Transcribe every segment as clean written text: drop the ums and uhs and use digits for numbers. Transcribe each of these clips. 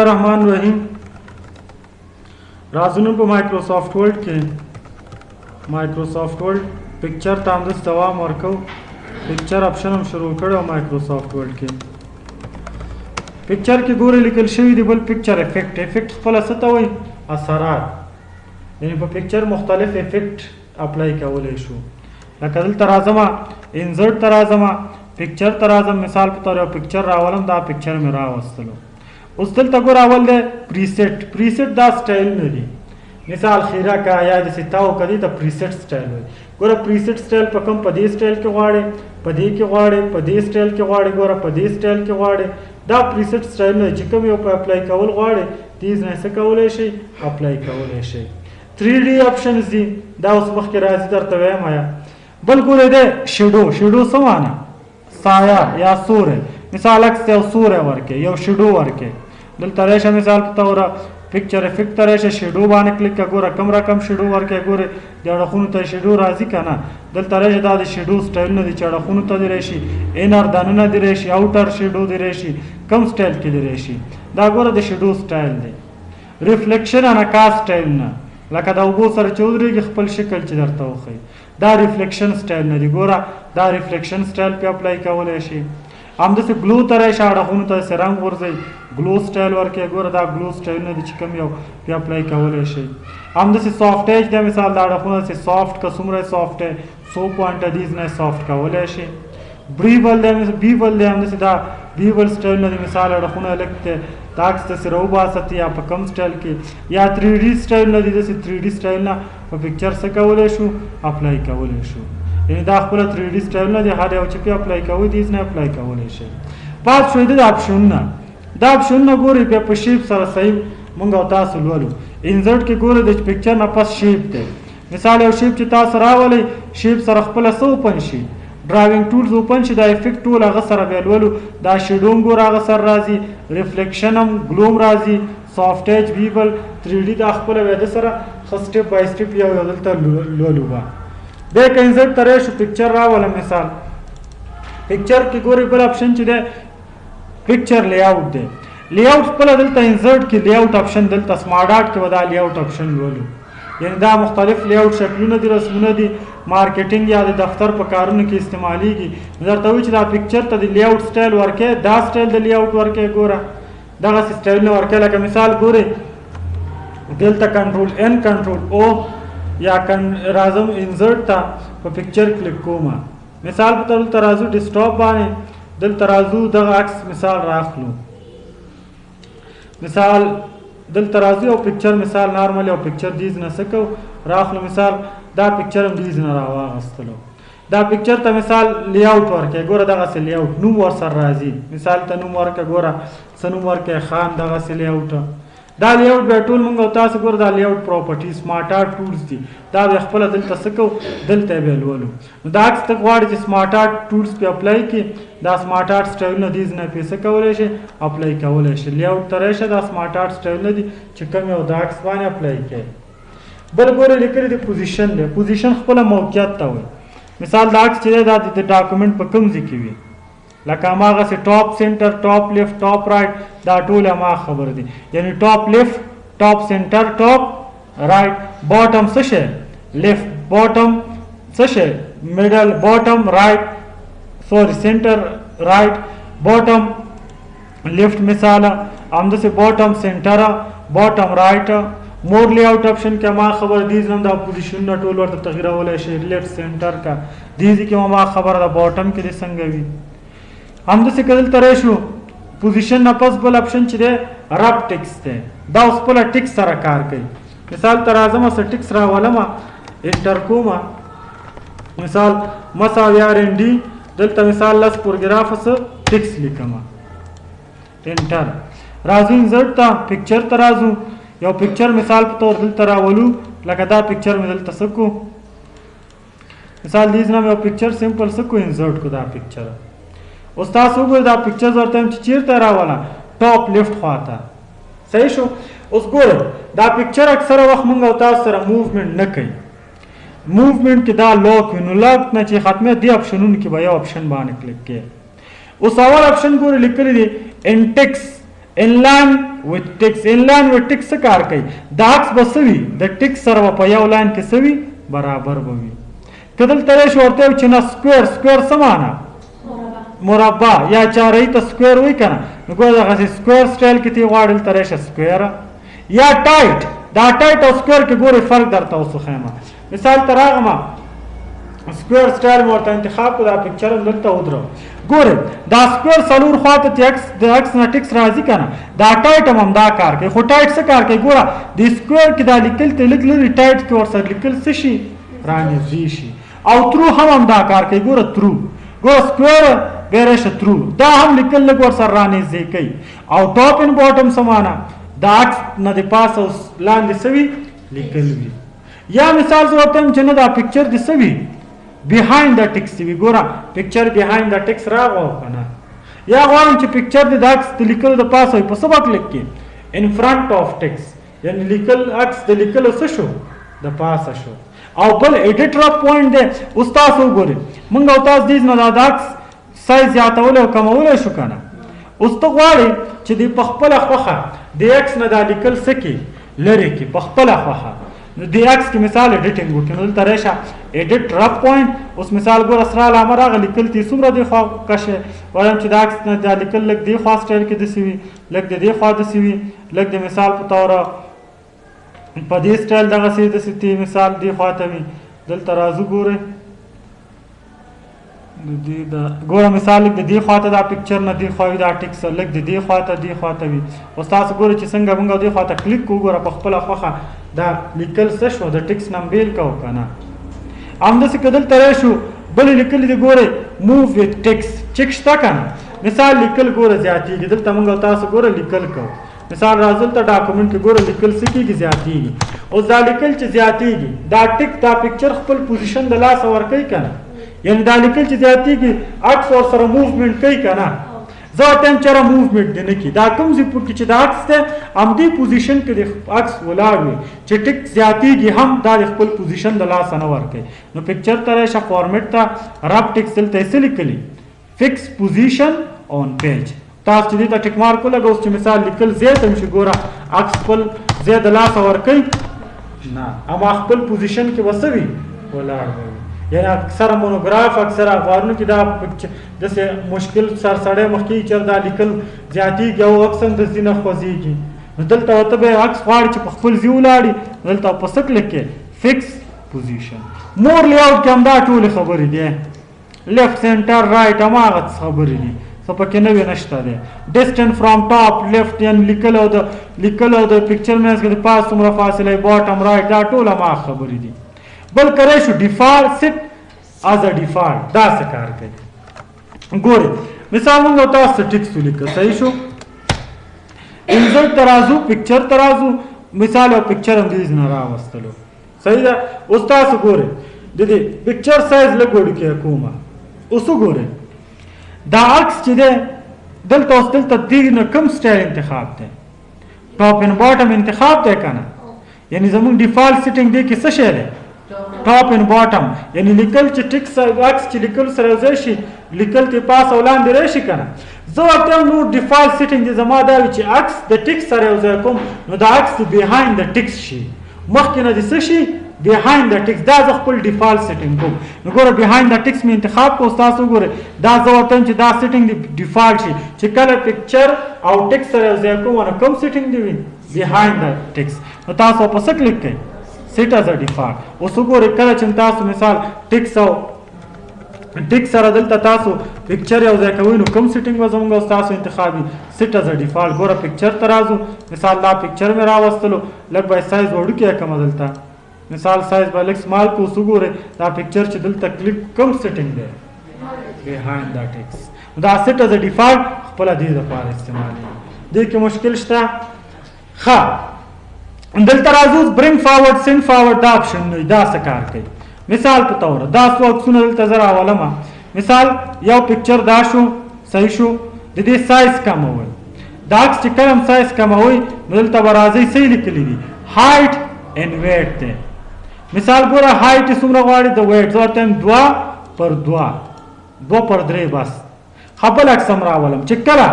रहमान रहीम राजुन पे Microsoft word के माइक्रोसॉफ्ट वर्ड पिक्चर तामदस तवाम वर्को पिक्चर ऑप्शन हम शुरू करो माइक्रोसॉफ्ट वर्ड के पिक्चर के गोरे लिखल शवी दी बल पिक्चर इफेक्ट इफेक्ट पल सतवई असरात यानी पे पिक्चर मुख्तलिफ इफेक्ट अप्लाई कवले शो लकदल तराजमा इंसर्ट तराजमा पिक्चर तराजम मिसाल के तौर पिक्चर रावलम दा पिक्चर में रावस्तलो उस्तल तगोर अवल दे प्रीसेट प्रीसेट दा स्टाइल में दी मिसाल खीरा का या जैसे ताओ कदी द प्रीसेट स्टाइल हो गोरा प्रीसेट स्टाइल पकम पदी स्टाइल के वाड़े पदी के वाड़े पदी स्टाइल के वाड़े गोरा पदी स्टाइल के वाड़े दा प्रीसेट स्टाइल में जिकम यो पे अप्लाई कवल वाड़े तीज ने से कवले शे अप्लाई कवले शे 3D ऑप्शंस दी दा उस वक्त के राजी दर तवे माया बल गोरे दे शेडो शेडो समाना साया या सूर्य मिसाल अक्स सूर्य वर्के यो शेडो वर्के दल तरेशा मिसाल तौरा पिक्चर इफेक्ट तरेशा शेडो बाने क्लिक का गोरा कम रकम शेडो वर्के गोरे जड़ा खुनु त शेडो राजी kana दल तरेशा दा शेडो स्टाइल न दी चड़ा खुनु त दिरेशी इनर दानना दिरेशी आउटर शेडो दिरेशी कम स्टाइल की दिरेशी दा गोरा द शेडो स्टाइल दे रिफ्लेक्शन अना का स्टाइल ना लका दा उबो सर चौधरी के खपल शक्ल च दरता हो दा रिफ्लेक्शन स्टाइल न दी गोरा दा रिफ्लेक्शन स्टाइल पे अप्लाई कवले शे आम जैसे ग्लो तरह शाड़ा खुन तो से रंग वर्जे ग्लो स्टाइल वर्के गोरा दा ग्लो स्टाइल ने दिच कम यो पे अप्लाई कवले शे आम जैसे सॉफ्ट एज दे मिसाल दाड़ा खुन से सॉफ्ट का सुमरे सॉफ्ट है सो पॉइंट दीज ने सॉफ्ट कवले शे ब्रीवल दे बीवल दे हम जैसे दा बीवल स्टाइल ने मिसाल दाड़ा खुन लगते ताक्स से रोबा सती या कम स्टाइल के या 3D स्टाइल ने जैसे 3D स्टाइल ना पिक्चर से कवले शो अप्लाई कवले शो यानी दा खपल 3D स्टाइल ना जे हारे औ पे अप्लाई कवो दीज ने अप्लाई कवले शे पास शो दे ऑप्शन ना गोरे पे पशिप सर सही मंगा तास लवलो इंसर्ट के गोरे दे पिक्चर ना पास शेप दे मिसाल यो शेप च तास रावले शेप सर खपल so open she driving tools open she दा इफेक्ट टूल अगर सर बेलवलो दा शेडो गोरा अगर सर राजी रिफ्लेक्शन हम ग्लोम राजी सॉफ्ट एज बीबल 3D दा खपल वेद सर स्टेप बाय स्टेप या दलता लवलो बा देख इंसर्ट तरेश पिक्चर रावला मिसाल पिक्चर की गोरी पर ऑप्शन च दे पिक्चर लेआउट दे लेआउट पर दलता इंसर्ट की लेआउट ऑप्शन दलता स्मार्ट आर्ट के बदा लेआउट ऑप्शन लोलू यानी दा मुख्तलिफ लेआउट शक्लों दी रस्मों दी मार्केटिंग या दफ्तर पर कारों की इस्तेमाली की नजर तविच दा पिक्चर त लेआउट स्टाइल वर्के दा स्टाइल द लेआउट वर्के गोरा दा स्टाइल ने वर्के लका मिसाल गोरे दलता कंट्रोल एन कंट्रोल ओ या राजम इंसर्ट था पिक्चर क्लिक कोमा मिसाल पर तराजू डिस्टॉप बाने दल तराजू द अक्स मिसाल राख लो मिसाल दल तराजू और पिक्चर मिसाल नॉर्मल और पिक्चर दीज न सको राख लो मिसाल दा पिक्चर दीज न रावा हस्तलो दा पिक्चर त मिसाल लेआउट वर्क गोरा दा से लेआउट नु वर सर राजी मिसाल त नु वर्क गोरा सनु वर्क खान दा से लेआउट दा लेआउट बे टूल मंगो तास गोर दा layout property smart art tools दी दा खपल दिल तसको दिल तेबल वलो दा तक वाड़ जे स्मार्ट आर्ट टूल्स पे अप्लाई की दा स्मार्ट आर्ट स्टाइल न दीज न पे सकवले शे अप्लाई कवले शे लेआउट तरेशे दा स्मार्ट आर्ट स्टाइल न दी चिकम यो दा बाने अप्लाई के बल गोरे लिखरी दी पोजीशन खपल मौकियत ता होय मिसाल दा चीज दा दी डॉक्यूमेंट पर कम जिकीवी लका मागा से top centre top left top right दा टूल मा खबर दी यानी top left top centre top right bottom सशे लेफ्ट बॉटम सशे middle bottom right sorry centre right bottom left मिसाल आमद से बॉटम सेंटर बॉटम राइट मोर लेआउट ऑप्शन के मा खबर दीज नम दा पोजीशन न टूल वर तगरा वाला शे लेफ्ट सेंटर का दीज के मा खबर दा बॉटम के संगवी हम से कदल तरेशु पोजीशन न पॉसिबल ऑप्शन च दे रब टिक्स दे दा उस पर टिक्स सरा कार कई मिसाल तराजमा से टिक्स रा वाला मा एंटर कोमा मिसाल मसावियार एंडी दलता मिसाल लस पैराग्राफ से टिक्स लिखमा एंटर राजू इंसर्ट ता पिक्चर तराजू या पिक्चर मिसाल पे तौर दल तरावलू लगा पिक्चर में दल तसको मिसाल दीज ना मैं पिक्चर सिंपल सको इंसर्ट को दा पिक्चर उस्ताद सुबह दा पिक्चर्स और तम चीर तरा वाला टॉप लेफ्ट खाता सही शो उस गोर दा पिक्चर अक्सर वक्त मंगा उतार सर मूवमेंट न कई मूवमेंट के दा लॉक नु लॉक न चे खत्म दी ऑप्शन उनकी भाई ऑप्शन बाने क्लिक के उस अवल ऑप्शन को लिख कर दी इंटेक्स ان لاین وذ ټیکس. ان لاین وذ ټیکس څه کار کوي؟ دا عکس به څه وي؟ د ټیکس سره په یو لاین کې څه وي؟ برابر به وي. که دلته راشي ورته وایي چې نه سکویر. سکویر څه معنا؟ مربع یا چارهی ته سکویر وایي که نه. نو ګوره دغسې سکویر سټایل کې تی غواړې دلته راشي سکویره یا ټایټ. دا ټایټ او سکویر کې ګورې فرق درته اوس وښیم. مثال ته راغلم سکویر سټایل مې ورته انتخاب کړو. دا پکچر هم دلته ودرو. ګورې دا سکویر څلور خواته د عکس نه ټیکس راځي که نه. دا ټایټ هم همدا کار کوي. خو ټایټ څه کار کوي؟ ګوره د سکویر کې دا لیکل ته لږ لرې ټایټ کې ورسره لیکل څه شي؟ رانږدې شي. او ترو هم همدا کار کوي. ګوره ترو. ګوره سکویر بیا راشي ترو. دا هم لیکل لږ ورسره رانږدې کوي. او ټاپ ان باټم څه معنا؟ د عکس نه د پاسه او لاندې څه وي؟ لیکل وي. یا مثال زه ورته وایم چې نه دا پکچر دې څه وي؟ behind the text وی. ګوره پکچر behind the text راغو کنه. یا غواړم چې پکچر د عکس د لیکلو د پاسه وي په څه وخت لیک کې؟ in front of text. یعنی لیکل عکس د لیکلو څه شو؟ د پاسه شو. او بل ایډیټ رب پوینټ دی. اوس تاسو وګورئ موږ او تاسو دې نه د عکس سایز زیاتولی او کمولی شو که نه. اوس ته غواړې چې د په خپله خوښه د عکس نه دا لیکل څه کړي؟ لرې کړي په خپله خوښه. نو د عکس کې مثال ایډیټینګ وکړي. نو دلته راشه ایډیټ رب پوینټ. اوس مثال ګوره سره علامه راغله لیکل تی څومره دې خوا کشه. وایم چې د عکس نه دا لیکل لږ دې خوا سټایل کې داسې وي، لږ د دې خوا داسې وي، لږ د مثال په توره په دې سټایل دغسې داسې تی مثال دې خوا ته وي. دلته راځو ګورئ ګوره مثال لږ د دې خوا ته دا پکچر نه دې خوا وي دا ټیکس لږ د دې خوا ته دې خوا ته وي. اوس تاسو ګورئ چې څنګه موږ دې خوا ته کلیک کوو. ګوره په خپله خوښه دا لیکل څه شو؟ د ټیکس نه بیل کوو که نه. همداسې که دلته راشو بلې لیکلي دي ګورئ موو وذ ټیکس. چک شته که نه. مثال لیکل ګوره زیاتېږي. دلته موږ او تاسو ګوره لیکل کوو. مثال راځو دلته ډاکومنټ کې ګوره لیکل څه کېږي؟ زیاتېږي. اوس دا لیکل چې زیاتېږي دا ټیک دا پکچر خپل پوزیشن د لاسه ورکوي که نه. یعنی دا لیکل چې زیاتېږي عکس ورسره موومنټ کوي که نه. زه ورته یم چېرې موومنټ دې نه کړي. دا کوم ځای کې چې د عکس دی همدې پوزیشن کې د عکس ولاړ وي چې ټیک زیاتېږي هم دا د خپل پوزیشن د لاسه نه ورکوي. نو پکچر ته راشه فارمیټ ته رب ټیکس دلته یې څه لیکلي؟ فکس پوزیشن آن پیج. تاسو چې دې ته ټیک مارک ولګوئ. اوس چې مثال لیکل زیات هم شي ګوره عکس خپل ځای د لاسه ورکوي نه. اما خپل پوزیشن کې به څه وي؟ ولاړ به وي. یعنی اکثره مونوګراف اکثره اخبارونو کې دا داسې مشکل سر سړی مخکې چېر دا لیکل زیاتېږي او عکس هم داسې نه خوځېږي. نو دلته ورته به عکس غواړي چې په خپل ځای ولاړي. دلته په څه کلیک کې؟ فکس پوزیشن. مور لیاوټ کې همدا ټولې خبرې دي. لیفټ سینټر رایټ هماغه خبرې دي. څه پکې نوې نشته دی. ډسټنس فرام ټاپ لیفټ یعنې لیکل او د پکچر منځ کې د پاس څومره فاصله باټم رایټ دا ټول هماغه خبرې دي. بل کری شو ډیفالټ سیټ از ا ډیفالټ. دا څه کار کوي؟ ګورئ مثال موږ او تاسو ټیکس ولیکه. صحیح شو. انزرټ ته راځو پکچر ته راځو. مثال او پکچر هم دې نه راوستلو. صحیح ده. اوس تاسو ګورئ د دې پکچر سایز لږ وړوکی کومه. اوس وګورئ دا عکس چې دی دلته اوس دلته دې نه کوم سټایل انتخاب دی؟ ټاپ ان باټم انتخاب دی که نه. یعنې زموږ ډیفالټ سیټینګ دی کې څه شی دی؟ ټاپ ان باټم. یعنی لیکل چې ټیکس عکس چې لیکل سره یو ځای شي لیکل ته پاس او لاندې راشي که نه. زه ورته یم نو ډیفالټ سیټینګ دی زما دا وي چې عکس د ټیکس سره یو ځای کوم نو دا عکس د بیهایند د ټیکس شي. مخکې نه د څه شي؟ بیهایند د ټیکس. دا زه خپل ډیفالټ سیټینګ کوم. نو ګوره بیهایند د ټیکس مې انتخاب کړو. تاسو وګورئ دا زه ورته یم چې دا سیټینګ د ډیفالټ شي چې کله پکچر او ټیکس سره یو ځای کوم نو کوم سیټینګ دی وي؟ بیهایند د ټیکس. نو تاسو په څه کلیک کوئ؟ سیټ از ا ډیفالټ. اوس وګورئ کله چې تاسو مثال ټیکس او ټیکس سره دلته تاسو پکچر یو ځای کوئ نو کوم سیټینګ به زموږ او تاسو انتخابي؟ سیټ از ا ډیفالټ. ګوره پکچر ته راځو. مثال دا پکچر مې راوستلو لږ به سایز وړوکی کړم. دلته مثال سایز به لږ سمال کړو. اوس وګورئ دا پکچر چې دلته کلیک کوم سیټینګ دی؟ بیهایند دا ټیکس. دا سیټ از ا ډیفالټ خپله دې دپاره استعمالېږي. دې کې مشکل شته؟ ښه دلته راځو برینګ فارورډ سینډ فارورډ دا اپشن دی. دا څه کار کوي؟ مثال په توره دا څو عکسونه دلته زه راولمه. مثال یو پکچر دا شو. صحیح شو. د دې سایز کمول. دا عکس چې کله هم سایز کموئ نو دلته به راځئ څه یې لیکلي دي؟ هایټ اینډ ویټ دی. مثال ګوره هایټ یې څومره غواړي؟ د ویټ زه ورته یم 2/2 2/3 بس. ښه بل عکس هم راولم چې کله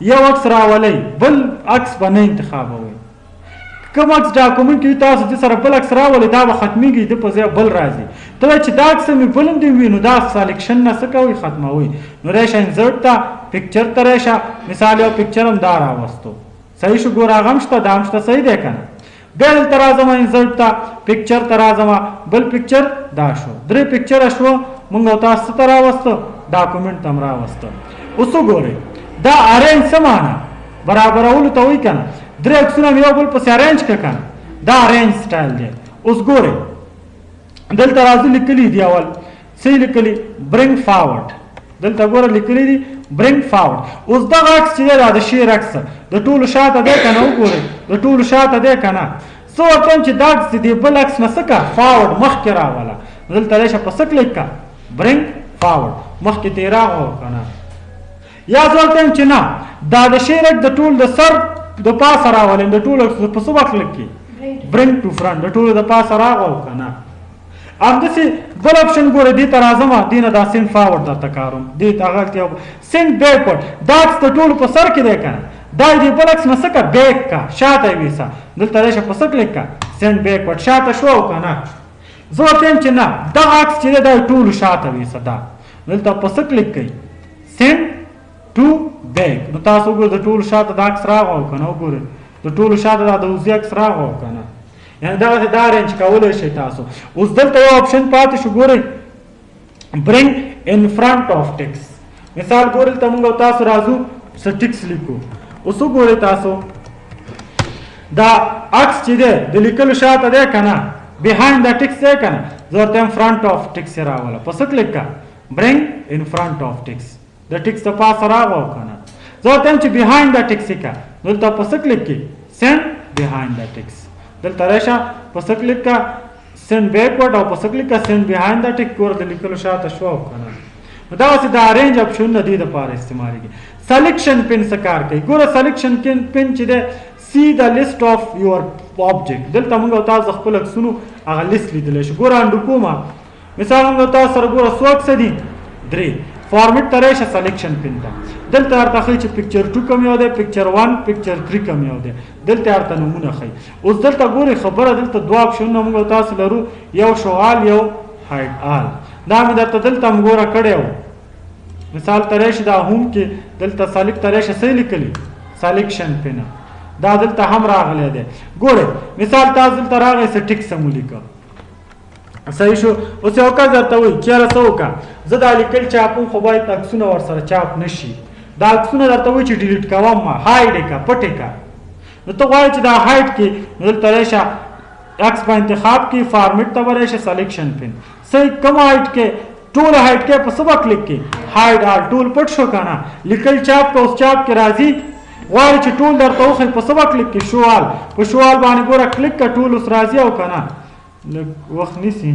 یو عکس راولئ بل عکس به نه انتخابوئ. کوم عکس ډاکومنټ کې تاسو د سره بل عکس راولئ دا به ختمیږي د په ځای بل راځي. ته چې دا عکس مې بل هم دی وي نو دا سلیکشن نه څه کوئ ختموئ. نو راشئ انزرټ ته پکچر ته راشه مثال یو پکچر هم دا راوستو صحیح شو ګوره هغه هم شته دا هم شته صحیح دی که نه. بیا دلته راځم انزرټ ته پکچر ته راځم بل پکچر دا شو 3 پکچره شو موږ او تاسو ته راوسته ډاکومنټ ته هم راوسته. اوس وګورئ دا ارینج څه معنا برابرولو ته وایي که نه 3 عکسونه مې یو بل پسې ارینج کړه که نه دا ارینج سټایل دی. اوس ګورئ دلته راځو لیکلي دي اول څه یې لیکلي برنګ فارورډ دلته ګوره لیکلي دي برنګ فارورډ. اوس دغه عکس چې دی دا د شیر عکس د ټولو شاته دی که نه وګورئ د ټولو شاته دی که نه څه ورته وایم چې دا عکس دی بل عکس نه څه کړه فارورډ مخکې راوله دلته راشه په څه کلیک کړه برنګ فارورډ مخکې ته یې راغله که نه. یا زه ورته وایم چې نه دا د شیر عکس د ټول د سر د پاسه راولم د ټولو عکس په څه به کلیک کړي برنګ ټو فرنټ د ټولو د پاسه راغلو که نه. همداسې بل اپشن ګوره دې ته راځم دې نه دا سینډ فارورډ درته کاروم دې ته هغه سینډ بیکورډ دا عکس د ټولو په سر کې دی که نه دا دې بل عکس نه څه کړه بیک کړه شاته یې ویسه دلته راشه په څه کلیک کړه سینډ بیکورډ شاته شو او که نه. زه ورته یم چې نه دغه عکس چې دی دا ټولو شاته ویسه دا دلته په څه کلیک کوئ سینډ ټو بیک نو تاسو وګورئ د ټولو شاته دا عکس راغلو که نه وګورئ د ټولو شاته دا د وزي عکس راغلو که نه یعنې دغسې دا ارینج کولی شئ تاسو. اوس دلته یو آپشن پاتې شو ګورئ برنګ ان فرنټ آف ټکس مثال ګورئ دلته موږ او تاسو راځو څه ټکس لیکو. اوس وګورئ تاسو دا عکس چې دی د لیکلو شاته دی که نه بهایند د ټکس دی که نه زه ورته یم فرنټ آف ټکس یې راوله په څه کلیک کړه برنګ ان فرنټ آف ټکس د ټکس د پاسه راغلو که نه زه ورته یم چې بهایند د ټکس یې کړه دلته په څه کلیک کړي سینډ بهایند د ټکس دلته راشه په څه کلیک کړه سینډ بیکورډ او په څه کلیک کړه سینډ بهایند د ټکس ګوره د لیکلو شاته شو او که نه. نو دغسې د ارینج اپشنونه دې دپاره استعمالېږي. سلیکشن پن څه کار کوي ګوره سلیکشن پن چې دی سی د لیسټ آف یور آبجیکټ دلته موږ او تاسو خپل عکسونو هغه لیست لیدلی شو ګوره انډو کومه مثال موږ او تاسو سره ګوره څو عکسه دي 3 فارمیټ ته راشه سلیکشن پن ته دلته درته ښایي چې پکچر 2 کوم یو دی پکچر 1 پکچر 3 کوم یو دی دلته درته نومونه ښایي. اوس دلته ګورئ خبره دلته 2 اپشنونه موږ او تاسو لرو یو شو آل یو هایډ آل دا مې درته دلته هم ګوره کړی و مثال ته راشي دا هوم کې دلته سلیکټ ته راشه څه لیکلي سلیکشن پن دا دلته هم راغلی دی ګورئ مثال تاسو دلته راغی څه ټکس هم ولیکه صحیح شو. اوس یو کس درته وایي چېره څه وکړه زه دا لیکل چاپم خو باید عکسونه ورسره چاپ نه شي دا عکسونه درته وایي چې ډیلیټ کوم ما هایډ یې کړه پټ یې کړه نو ته غواړې چې دا هایډ کړي نو دلته راشه عکس په انتخاب کې فارمیټ ته به راشه سلیکشن پن صحیح کوم هایډ کې ټول هایډ کې په څه به کلیک کړي هایډ آل ټول پټ شو که نه لیکل چاپ که اوس چاپ کې راځي غواړي چې ټول درته وښایي په څه به کلیک کړي شو آل په شو آل باندې ګوره کلیک کړه ټول اوس راځي او که نه لږ وخت نیسي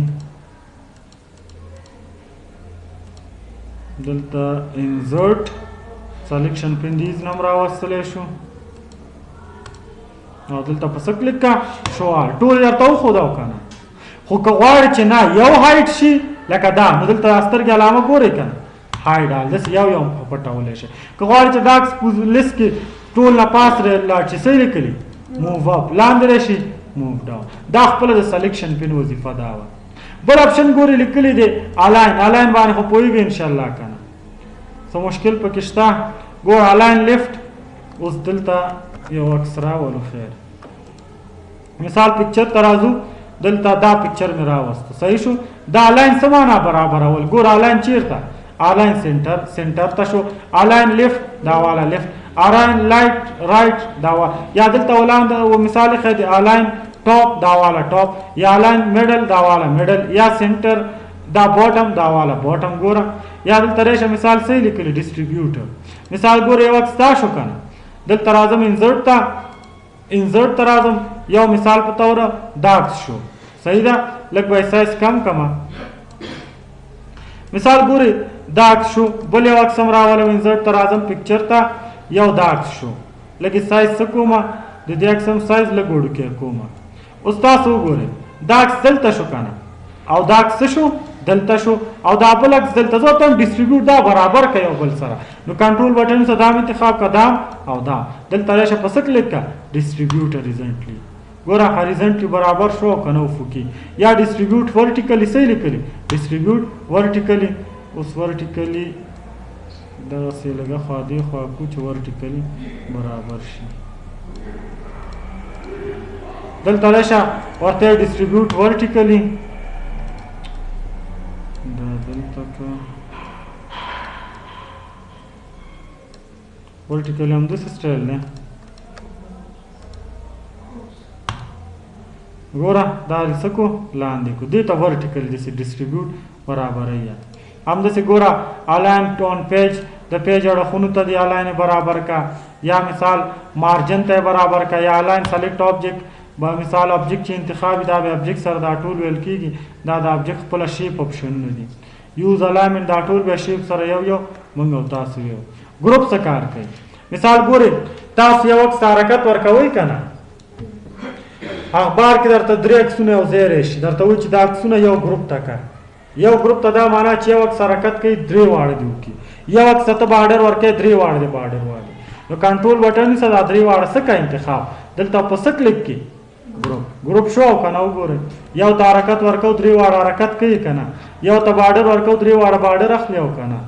دلته انزرټ سلیکشن پن دیز نم راوستلی شو او دلته په څه کلیک کړه شو آل ټول درته وښود او که نه خو که غواړې چې نه یو هایډ شي لکه دا نو دلته سترګې علامه ګورئ که نه هایډ آل داسې یو یو پټولی شي. که غواړې چې دا لیست کې ټول نه پاس لاړ شي څه یې لیکلي موو اپ لاندې راشي موو ډاون دا خپله د سلیکشن پن وظیفه دا وه. بل اپشن ګورئ لیکلی دی الاین الاین باندې خو پوهېږئ انشاءالله که نه څه مشکل پکې شته ګوره الاین لیفټ اوس دلته یو عکس راولو خیر مثال پکچر ته راځو دلته دا پکچر مې راوسته صحیح شو دا الاین څه معنا برابرول ګوره الاین چیرته الاین سنټر ته شو الاین لیفټ دا والا لیفټ الاین رایټ دا والا یا دلته ولاندې مثال ښه دی الاین ټاپ دا والا ټاپ یا الاین میډل دا والا میډل یا سنټر دا باټم دا والا باټم ګوره یا دلته راشه مثال څه لیکلی ډسټریبیوټر مثال ګوره یو عکس دا شو که نه دلته راځم انزرټ ته راځم یو مثال په توره دا عکس شو صحیح ده لږ به سایز کم کمه مثال ګورئ دا عکس شو بل یو عکس هم راولم انزرټ ته راځم پکچر ته یو دا عکس شو لږ سایز څه کومه د دې عکس هم سایز لږ وړوکی کومه اوس تاسو وګورئ دا عکس دلته شو که نه او دا عکس څه شو دلته شو او دا بل عکس دلته زه ته ډیسټریبیوټ دا برابر کوي یو بل سره نو کنټرول بټن سره دا انتخاب کدام او دا دلته راشه پس کلیک کا ډیسټریبیوټ هوریزونټلی ګوره هوریزونټلی برابر شو کنه افقي یا ډیسټریبیوټ ورټیکلی صحیح لیکلی ډیسټریبیوټ ورټیکلی اوس ورټیکلی دا سه لګه خو دی خو کوچ ورټیکلی برابر شي دلته راشه ورته ډیسټریبیوټ ورټیکلی دا دلته کا ورټیکلی هم د سټایل نه ګوره دا لسکو لاندې کو دې ته ورټیکلی د ډیسټریبیوټ برابر یا هم د ګوره الاین ټون پیج د پیج اړخونو ته دی الاین برابر کا یا مثال مارجن ته برابر کا یا الاین سلیکټ آبجیکټ با مثال آبجیکټ چې انتخاب دا به آبجیکټ سره دا ټول ویل کیږي دا د آبجیکټ خپل شیپ اپشن نه دي یوز الاینمنت دا ټول به شیپ سره یو موږ تاسو یو ګروپ څه کار کوي مثال ګورئ تاسو یو وخت حرکت ورکوي کنه اخبار کې درته درې عکسونه یو ځای راشي درته وایي چې دا عکسونه یو ګروپ ته کا یو ګروپ ته دا معنا چې یو وخت حرکت کوي درې واړه دی وکي یو وخت ته بارډر ورکوي درې واړه دی بارډر واړه نو کنټرول بټن سره دا درې واړه څه کا انتخاب دلته په څه کلیک کې ګروپ شو کنه وګورئ یو ته حرکت ورکو درې واړه حرکت کوي کنه یو ته بارډر ورکو درې واړه بارډر اخلي او کنه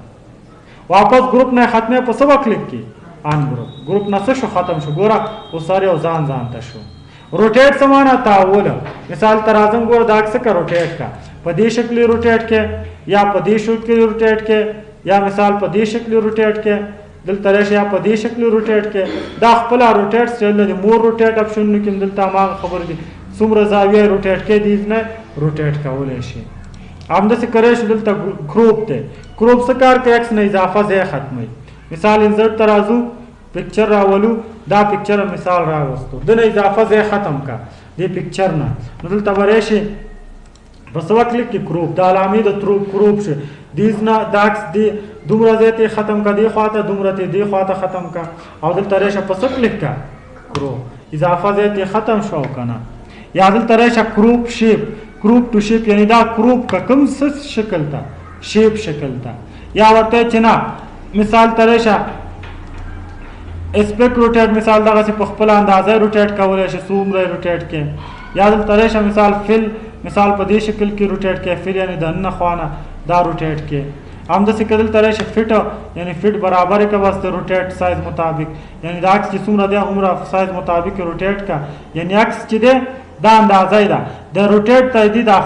واپس ګروپ نه ختمه په څه کلیک کې ان ګروپ نه څه شو ختم شو ګوره اوس ساره او ځان ته شو روټیټ سمانا تاول مثال تر اعظم ګور دا څه کا روټیټ کا په دې شکل روټیټ کې یا په دې شکل روټیټ کې یا مثال په دې شکل روټیټ کې دلته راشه یا په دې شکل روټیټ کې دا خپل روټیټ سټایل دی مور روټیټ اپشن نو کې دلته ما خبر دي څومره زاویه روټیټ کې دي نه روټیټ کولای شي امده څه کوي شو دلته کروپ ته کروپ څه کار کوي اکس نه اضافه ځای ختمي مثال انسرت ترازو پکچر راولو دا پکچر مثال راوستو دنه اضافه ځای ختم کا دې پکچر نه نو دلته ورشي بس وکلیک کې کروپ د علامې د کروپ شه دیز نه داکس دی دومره ځای ته ختم کا دی خواته دومره ته دی خواته ختم کا او دلته راشه پس کلیک کا کروپ اضافه ځای ته ختم شو کنه یا دلته راشه کروپ شیپ کروپ ټو شیپ یعنی دا کروپ کا کوم څه شکل تا شیپ شکل تا یا ورته چنا مثال ترشه اسپیکټ روټیټ مثال دغه په خپل اندازه روټیټ کولای شي څومره روټیټ کې یا دلته راشه مثال فل مثال په دې شکل کې روټیټ کې فل یعنی د نه خوانه دا روټیټ کې هم د څه کېدل ترشه فټ یعنی فټ برابر کې واسطه روټیټ سایز مطابق یعنی دا چې څومره دی عمره سایز مطابق روټیټ کا یعنی عکس چې دی دا اندازه ده د روټیټ ته دی دا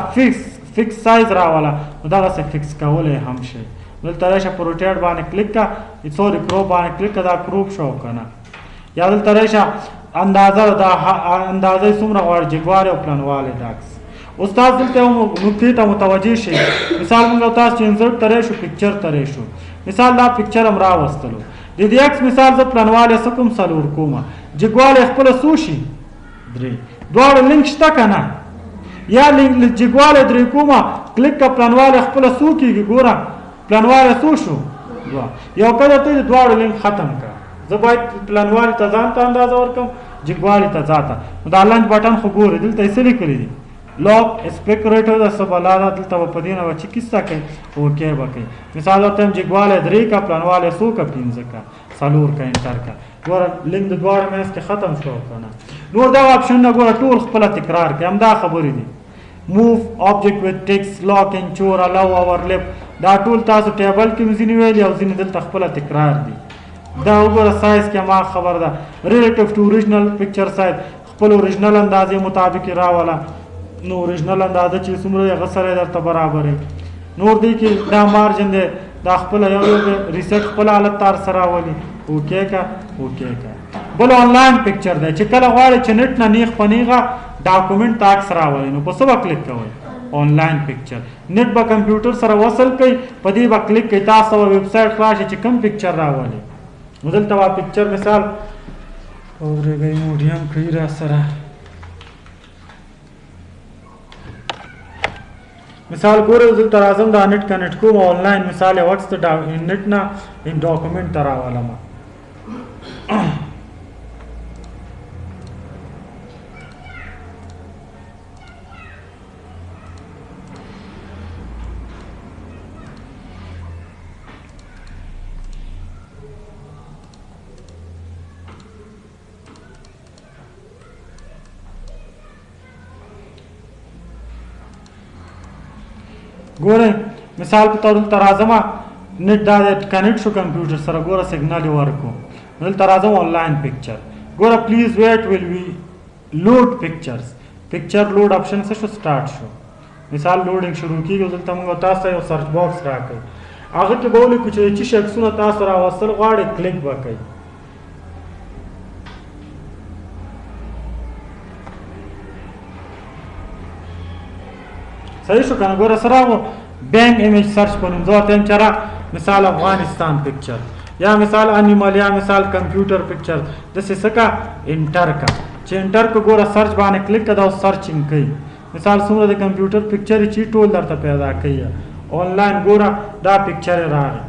فکس سایز راواله دا څه فکس کولای هم شي دلته راشه په روټیټ باندې کلیک کا سوري کروپ باندې کلیک کا دا کروپ شو کنه یا دلته راشه اندازه دا اندازه څومره غواړي جګواره او پلانواله داکس استاد دلته نقطې ته متوجي شي مثال موږ تاسو چې انسرت ترې شو پکچر ترې شو مثال دا پکچر هم راوستلو د دې عکس مثال ز پلانواله سکم سلور کومه جګواله خپل سوشي درې دوه لینک شته کنه یا لینک جګواله درې کومه کلیک کا پلانواله خپل سو کیږي ګوره پلانواله سو شو یو کله ته دواړو لینک ختم کا زه باید پلانواله ته ځان ته اندازه ورکم جګواله ته ځاته دا لانچ بټن خو ګوره دلته یې څه لیکلي دي لوک اسپیکټ ریټ د سبالاده دلته په دې نه چې کیسه کوي اوکې وکړي مثال ته جګواله درې کا پلانواله سو کا 15 کا سلور کا انټر کا ګوره لینک د دواړو مېس کې ختم شو کنه نور دا اپشن نه ګوره ټول خپل تکرار کوي هم دا خبرې دي موف آبجیکټ وذ ټیکس لاک ان چور الاو اورلپ دا ټول تاسو ټیبل کې مزینی ویل او ځینې دلته خپل تکرار دي دا وګوره سایز کې ما خبر ده ریلیټیو ټو اوریجنل پکچر سایز خپل اوریجنل اندازې مطابق راواله نو اوریجنل اندازه چې څومره هغه سره درته برابر نور دی کې دا مارجن دی دا خپل یو ریسیټ خپل حالت تار سره راولي اوکې کا بل آنلاین پکچر دی چې کله غواړي چې نت نه نیغ پنیغه ډاکومنټ تاکس راولي نو په څه کلیک کوئ آنلاین پکچر نت به کمپیوټر سره وصل کوي په دې به کلیک کوي تاسو ویب سایټ راشي چې کوم پکچر راولي دلته وا پکچر مثال اورګي موډیم کوي را سره مثال ګورئ دلته راځم دا نت کنیکټ کوم آنلاین مثال واتس ته نت نه ان ډاکومنټ راولم ګوره مثال په تور دلته راځم نت دا کنیکټ شو کمپیوټر سره ګوره سیګنال ورکو دلته راځم آنلاین پکچر ګوره پلیز ویټ ویل وی لوډ پکچرز پکچر لوډ آپشن څه شو سٹارټ شو مثال لوډینګ شروع کیږي دلته موږ تاسو یو سرچ باکس راکړئ هغه کې به ولیکو چې چې شخصونه تاسو راوستل غواړي کلیک وکړئ صحیح شو کنه ګوره سره بینک ایمیج سرچ په نوم ځواب تم چر مثال افغانستان پکچر یا مثال انیمال یا مثال کمپیوټر پکچر د څه سکا انټر کا چې انټر کو ګوره سرچ باندې کلیک کړه او سرچینګ کوي مثال څومره د کمپیوټر پکچر چې ټول درته پیدا کوي آنلاین ګوره دا پکچر راغی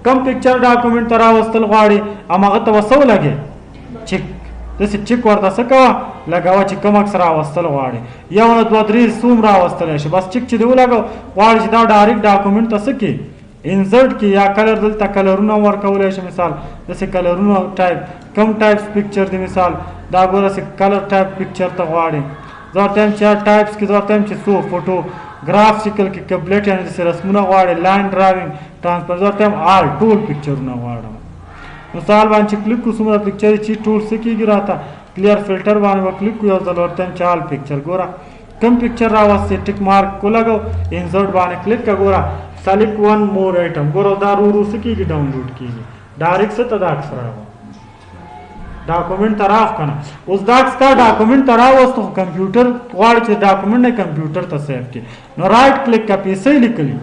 کم پکچر ډاکومنٹ ترا وستل غواړي امغه ته وسو لګي چک د څه چک ورته سکا لګاوه چې کوم اکثر راوستل غواړي یو نه دوه درې سوم راوستل شي بس چک چې دی ولګاو غواړي چې دا ډایرکټ ډاکومنٹ ته سکی انسرټ کی یا کلر دلته کلرونه ورکولای شي مثال د څه کلرونه ټایپ کم ټایپس پکچر دی مثال دا ګوره څه کلر ټایپ پکچر ته غواړي ځکه چې ټایپس کې ځکه چې سو فوټو ग्राफ شکل کې کمپلیټ یعنی د رسمونه غواړي لاین ډراوینګ ټرانسفر ځکه آل ټول پکچرونه غواړم مثال باندې کلیک کو سمره پکچر چې ټول سکیږي راته کلیر فلټر باندې کلیک کو یو ځل ورته چال پکچر ګوره کم پکچر راوسته ټیک مارک کو لګاو انسرټ باندې کلیک کا ګوره سلیکټ ون مور آیټم ګوره دا رو سکیږي ډاونلوډ کیږي ډایرکټ څه ته دا اکثر ډاکومنٹ تراف کنه اوس دا څه ډاکومنٹ تراوستو کمپیوټر غواړي چې ډاکومنٹ نه کمپیوټر ته سیو کړي نو رائټ کلیک کا پیسې لیکلی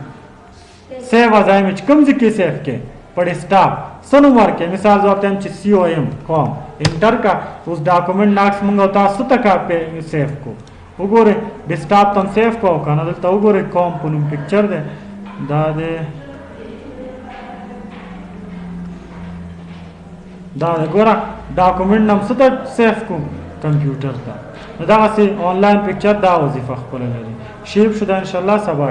سیو از ایمیج کوم ځکه سیو کې په ډیسکټاپ سنو ورکه مثال زو ته چې سی او ایم کوم انټر کا اوس ډاکومنٹ ناکس موږ تاسو ته کا په سیو کو وګوره ډیسکټاپ ته سیو کو کنه دلته وګوره کوم په نوم پکچر ده دا ده دا ګوره ډاکومنٹ نم ست سیو کو کمپیوټر ته دا غسی آنلاین پکچر دا وظیفه خپل لري شیپ شو ان شاء الله سبا